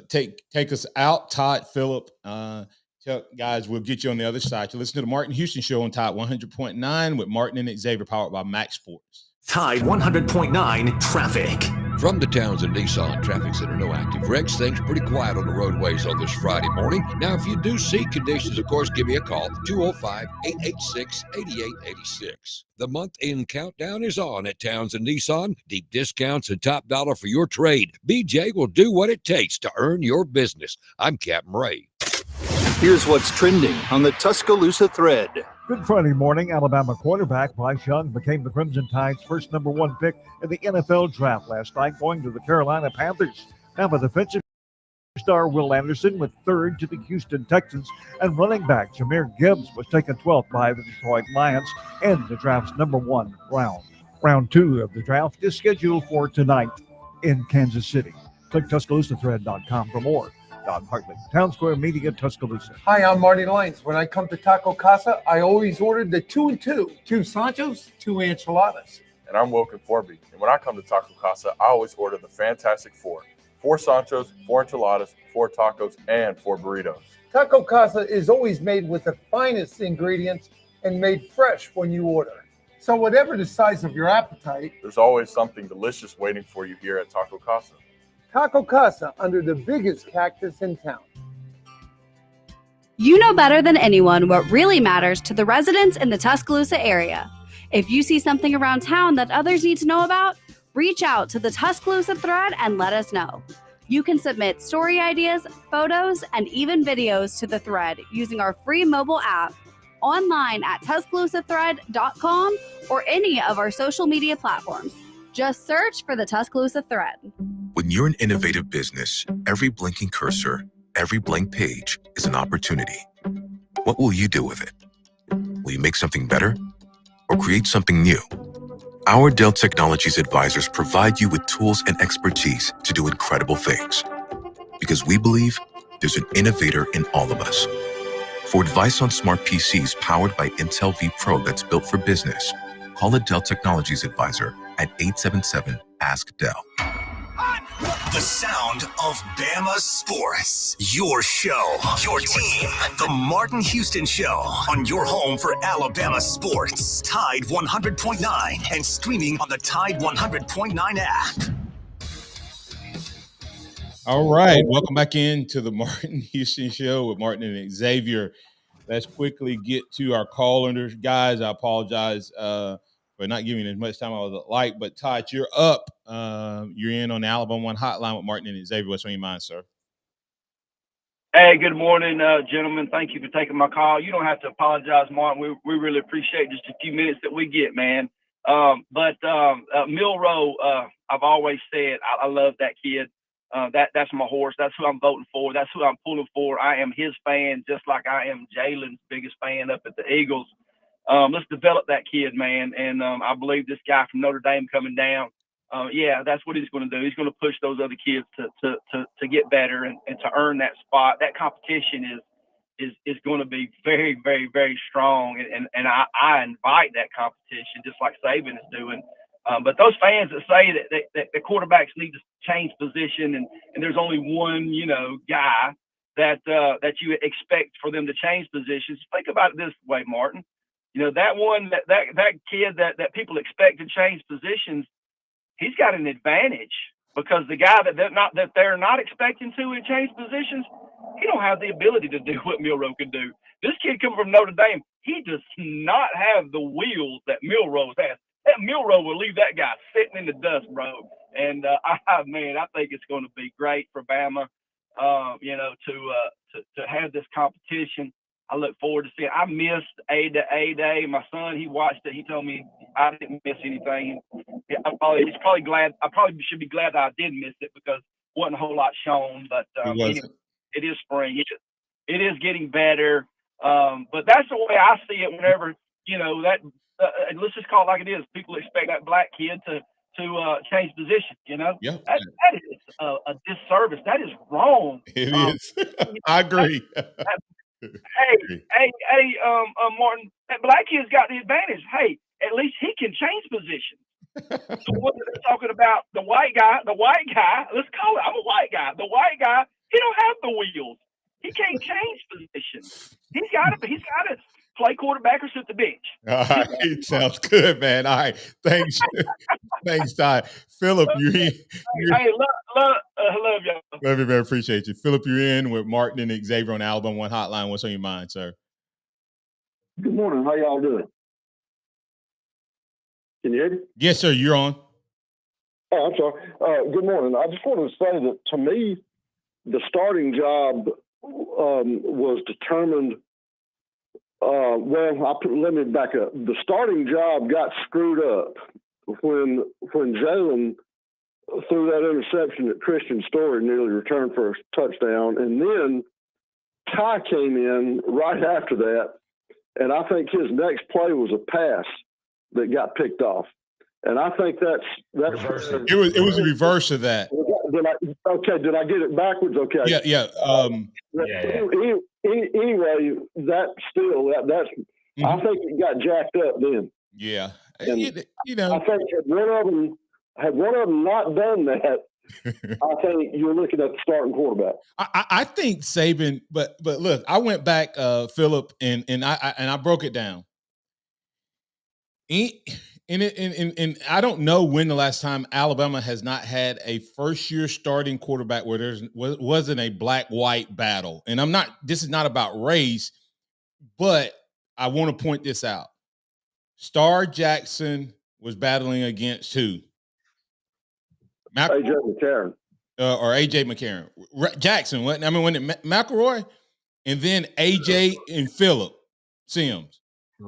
take us out. Todd, Phillip, guys, we'll get you on the other side. To listen to the Martin Houston Show on Tide 100.9 with Martin and Xavier, powered by MaX Sports. Tide 100.9 traffic. From the Townsend Nissan Traffic Center, no active wrecks. Things pretty quiet on the roadways on this Friday morning. Now, if you do see conditions, of course, give me a call, 205-886-8886. The month-end countdown is on at Townsend Nissan. Deep discounts and top dollar for your trade. BJ will do what it takes to earn your business. I'm Captain Ray. Here's what's trending on the Tuscaloosa thread. Good Friday morning. Alabama quarterback Bryce Young became the Crimson Tide's first number one pick in the NFL draft last night, going to the Carolina Panthers. Now, with defensive star Will Anderson with third to the Houston Texans, and running back Jahmyr Gibbs was taken 12th by the Detroit Lions in the draft's number one round. Round two of the draft is scheduled for tonight in Kansas City. Click TuscaloosaThread.com for more. Don Hartley, Town Square Media, Tuscaloosa. Hi, I'm Marty Lyons. When I come to Taco Casa, I always order the 2 and 2. 2 Sanchos, 2 enchiladas. And I'm Wilkin Forby. And when I come to Taco Casa, I always order the Fantastic Four. 4 Sanchos, 4 enchiladas, 4 tacos, and 4 burritos. Taco Casa is always made with the finest ingredients and made fresh when you order. So whatever the size of your appetite, there's always something delicious waiting for you here at Taco Casa. Taco Casa, under the biggest cactus in town. You know better than anyone what really matters to the residents in the Tuscaloosa area. If you see something around town that others need to know about, reach out to the Tuscaloosa thread and let us know. You can submit story ideas, photos, and even videos to the thread using our free mobile app, online at TuscaloosaThread.com or any of our social media platforms. Just search for the Tuscaloosa thread. When you're an innovative business, every blinking cursor, every blank page is an opportunity. What will you do with it? Will you make something better or create something new? Our Dell Technologies advisors provide you with tools and expertise to do incredible things. Because we believe there's an innovator in all of us. For advice on smart PCs powered by Intel V Pro that's built for business, call a Dell Technologies advisor at 877-ASK-DELL. The sound of Bama sports. Your show, your team. The Martin Houston Show on your home for Alabama sports. Tide 100.9 and streaming on the Tide 100.9 app. All right. Welcome back into the Martin Houston Show with Martin and Xavier. Let's quickly get to our callers. Guys, I apologize for not giving as much time as I would like, but Todd, you're up. You're in on the Alabama One Hotline with Martin and Xavier. What's on your mind, sir? Hey, good morning, gentlemen. Thank you for taking my call. You don't have to apologize, Martin. We really appreciate just a few minutes that we get, man. Milroe, I've always said I love that kid. That's my horse. That's who I'm voting for. That's who I'm pulling for. I am his fan, just like I am Jalen's biggest fan up at the Eagles. Let's develop that kid, man. And I believe this guy from Notre Dame coming down, that's what he's going to do. He's going to push those other kids to get better and to earn that spot. That competition is going to be very, very, very strong. And I invite that competition, just like Saban is doing. But those fans that say that the quarterbacks need to change position and there's only one, guy that you expect for them to change positions, think about it this way, Martin. That kid that people expect to change positions, he's got an advantage because the guy that they're not expecting to change positions, he don't have the ability to do what Milroe can do. This kid coming from Notre Dame, he does not have the wheels that Milroe has. That Milroe will leave that guy sitting in the dust, bro. And I think it's going to be great for Bama, to have this competition. I look forward to seeing. I missed A Day. My son, he watched it. He told me I didn't miss anything. He's probably glad. I probably should be glad that I did miss it because wasn't a whole lot shown. But anyway, it is spring. It is getting better. But that's the way I see it. Whenever let's just call it like it is. People expect that black kid to change position. Yeah. That is a disservice. That is wrong. It is. I agree. Hey, Martin, that black kid's got the advantage. Hey, at least he can change position. So what they're talking about, the white guy, let's call it, I'm a white guy. The white guy, he don't have the wheels. He can't change position. He's got to play quarterback or sit the bench. All right. Sounds good, man. All right. Thanks. Thanks, Todd. Philip, you're in. Hey, love y'all. Love you, man. Appreciate you. Philip, you're in with Martin and Xavier on Alabama One Hotline. What's on your mind, sir? Good morning. How y'all doing? Can you hear me? Yes, sir. You're on. Oh, I'm sorry. Good morning. I just wanted to say that to me, the starting job was determined. Let me back up. The starting job got screwed up when Jalen threw that interception that Christian Story nearly returned for a touchdown, and then Ty came in right after that, and I think his next play was a pass that got picked off, and I think that's it was a reverse of that. Did I get it backwards? Okay. Yeah. Anyway, that's I think it got jacked up then. Yeah. And I think had one of them not done that, I think you're looking at the starting quarterback. I think Saban, but look, I went back, Philip, and I broke it down. And I don't know when the last time Alabama has not had a first-year starting quarterback where there wasn't a black-white battle. And this is not about race, but I want to point this out. Star Jackson was battling against who? A.J. McCarron. Or A.J. McCarron. Jackson, wasn't McElroy? And then A.J. and Phillip Sims.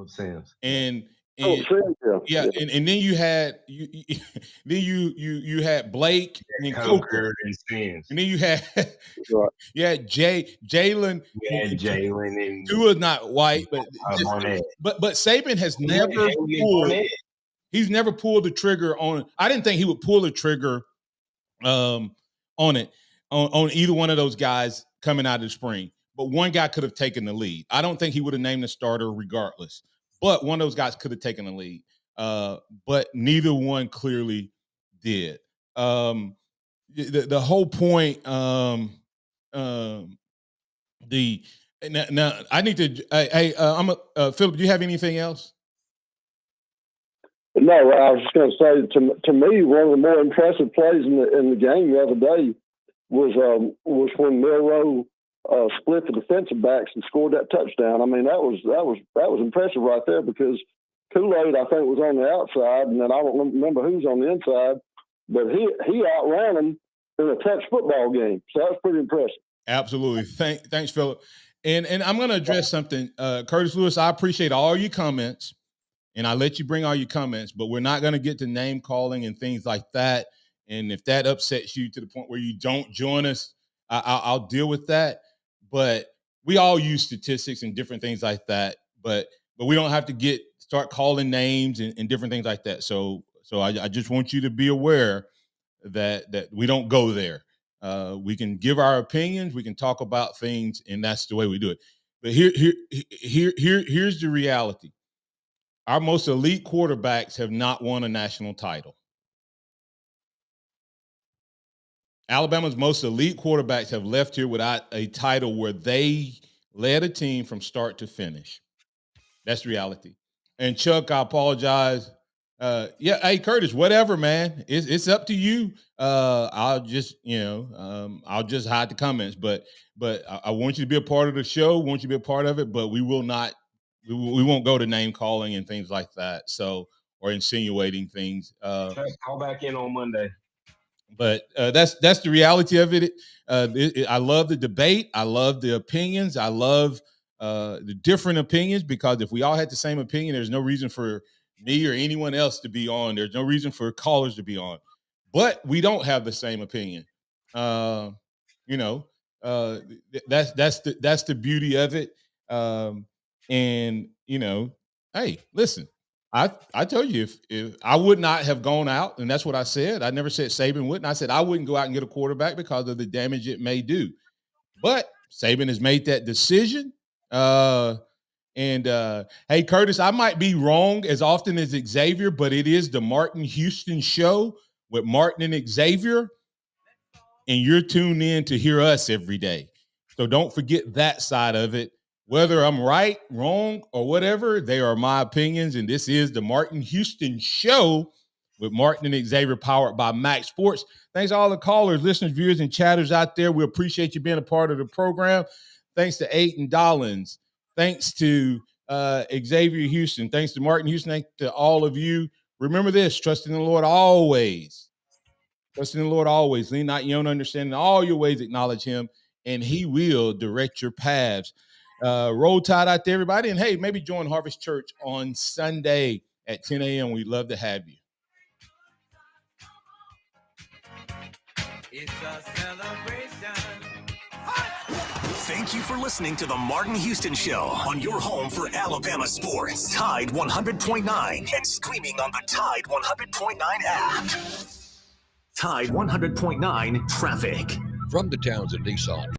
Sims. And and then you had you had Blake and Coker and Sims. And then you had Jalen. Yeah, Jalen and Tua's not white, but Saban has never pulled. He's never pulled the trigger on. I didn't think he would pull the trigger on either one of those guys coming out of the spring. But one guy could have taken the lead. I don't think he would have named the starter regardless. But one of those guys could have taken the lead. But neither one clearly did. The whole point. Now I need to. Philip. Do you have anything else? No, I was just going to say to me, one of the more impressive plays in the game the other day was when Milroe split the defensive backs and scored that touchdown. I mean, that was impressive right there, because Kool-Aid, I think, was on the outside, and then I don't remember who's on the inside, but he outran him in a touch football game. So that was pretty impressive. Absolutely. Thanks, Philip. And I'm going to address something. Curtis Lewis, I appreciate all your comments, and I let you bring all your comments, but we're not going to get to name calling and things like that. And if that upsets you to the point where you don't join us, I'll deal with that. But we all use statistics and different things like that. But we don't have to start calling names and different things like that. So I just want you to be aware that we don't go there. We can give our opinions, we can talk about things, and that's the way we do it. But here's the reality. Our most elite quarterbacks have not won a national title. Alabama's most elite quarterbacks have left here without a title where they led a team from start to finish. That's reality. And Chuck, I apologize. Hey Curtis, whatever, man. It's up to you. I'll just hide the comments. But I want you to be a part of the show. Want you to be a part of it. But we will not. We won't go to name calling and things like that. So, or insinuating things. Call back in on Monday. But that's the reality of it. I love the debate. I love the opinions. I love the different opinions, because if we all had the same opinion, there's no reason for me or anyone else to be on. There's no reason for callers to be on. But we don't have the same opinion. That's the beauty of it. And hey, listen. I told you if I would not have gone out, and that's what I said. I never said Saban wouldn't. I said I wouldn't go out and get a quarterback because of the damage it may do. But Saban has made that decision. Hey, Curtis, I might be wrong as often as Xavier, but it is the Martin Houston Show with Martin and Xavier, and you're tuned in to hear us every day. So don't forget that side of it. Whether I'm right, wrong, or whatever, they are my opinions, and this is the Martin Houston Show with Martin and Xavier, powered by MaX Sports. Thanks to all the callers, listeners, viewers, and chatters out there. We appreciate you being a part of the program. Thanks to Aiden Dollins. Thanks to Xavier Houston. Thanks to Martin Houston. Thanks to all of you. Remember this: trust in the Lord always. Trust in the Lord always. Lean not your own understanding. In all your ways acknowledge him, and he will direct your paths. Roll Tide out there, everybody. And hey, maybe join Harvest Church on Sunday at 10 a.m. We'd love to have you. It's a celebration. Thank you for listening to the Martin Houston Show on your home for Alabama sports. Tide 100.9 and streaming on the Tide 100.9 app. Tide 100.9 traffic. From the Townsend Nissan